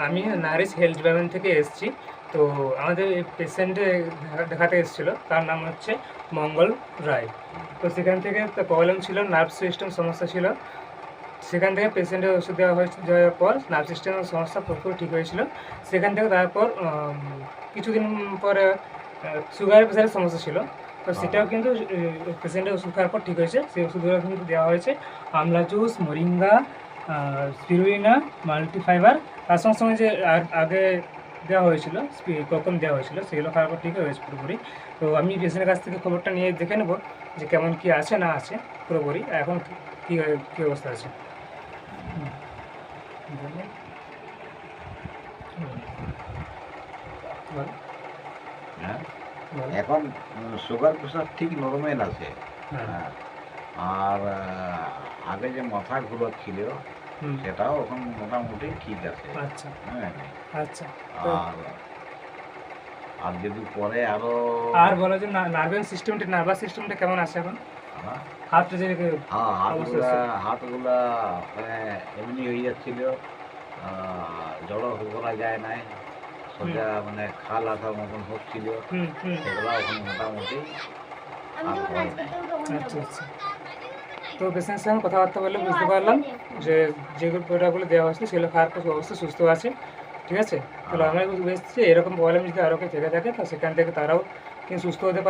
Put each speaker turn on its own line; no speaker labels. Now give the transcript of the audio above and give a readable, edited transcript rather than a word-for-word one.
আমি Nourish health department থেকে এসেছি। তো আমাদের পেশেন্টে দেখাতে এসেছিলো, তার নাম হচ্ছে মঙ্গল রায়। তো সেখান থেকে প্রবলেম ছিল, নার্ভ সিস্টেম সমস্যা ছিল। সেখান থেকে পেশেন্টের ওষুধ দেওয়ার পর নার্ভ সিস্টেমের সমস্যা পুরোপুরি ঠিক হয়েছিল। সেখান থেকে তারপর কিছুদিন পরে সুগার প্রেশারের সমস্যা ছিল, তো সেটাও কিন্তু পেশেন্টের ওষুধ খাওয়ার পর ঠিক হয়েছে। সেই ওষুধগুলো কিন্তু দেওয়া হয়েছে আমলা জুস, মোরিঙ্গা, স্পিরুলিনা, মাল্টিফাইবার। তার সঙ্গে সঙ্গে যে আগে দেওয়া হয়েছিল কোকম দেওয়া হয়েছিল, সেগুলো খাওয়ার পর ঠিক হয়েছে পুরোপুরি। তো আমি পেশেন্টের কাছ থেকে খবরটা নিয়ে দেখে নেব যে কেমন কী আছে না আছে পুরোপুরি, এখন কী কী অবস্থা আছে।
হ্যাঁ, এখন সুগার প্রেশার ঠিক নরমাল আছে। হ্যাঁ, আর আগে যে মাথা ঘুরাচ্ছিল সেটাও এখন মোটামুটি ঠিক আছে।
আচ্ছা
হ্যাঁ,
আচ্ছা।
আর যদি পরে আরো
আর বলো যে নার্ভাস সিস্টেমটা কেমন আছে এখন? হাতটা যে
হাতগুলা মানে এমনি হয়ে যাচ্ছিল, জড়ো করা যায় নাই, সোজা মানে খাল আসার মতন হচ্ছিল, সেগুলো এখন মোটামুটি আর হয় নাই।
আচ্ছা আচ্ছা। তো পেশেন্টের সঙ্গে কথাবার্তা বলে বুঝতে পারলাম যে যে প্রোডাক্টগুলো দেওয়া হয়েছিল সেগুলো খাওয়ার পর অবশ্যই সুস্থ আছে। ঠিক আছে, তাহলে আমরা বুঝতে এরকম প্রবলেম যদি আরও কেউ থেকে থাকে তো সেখান থেকে তারাও কিন্তু সুস্থ হতে পারে।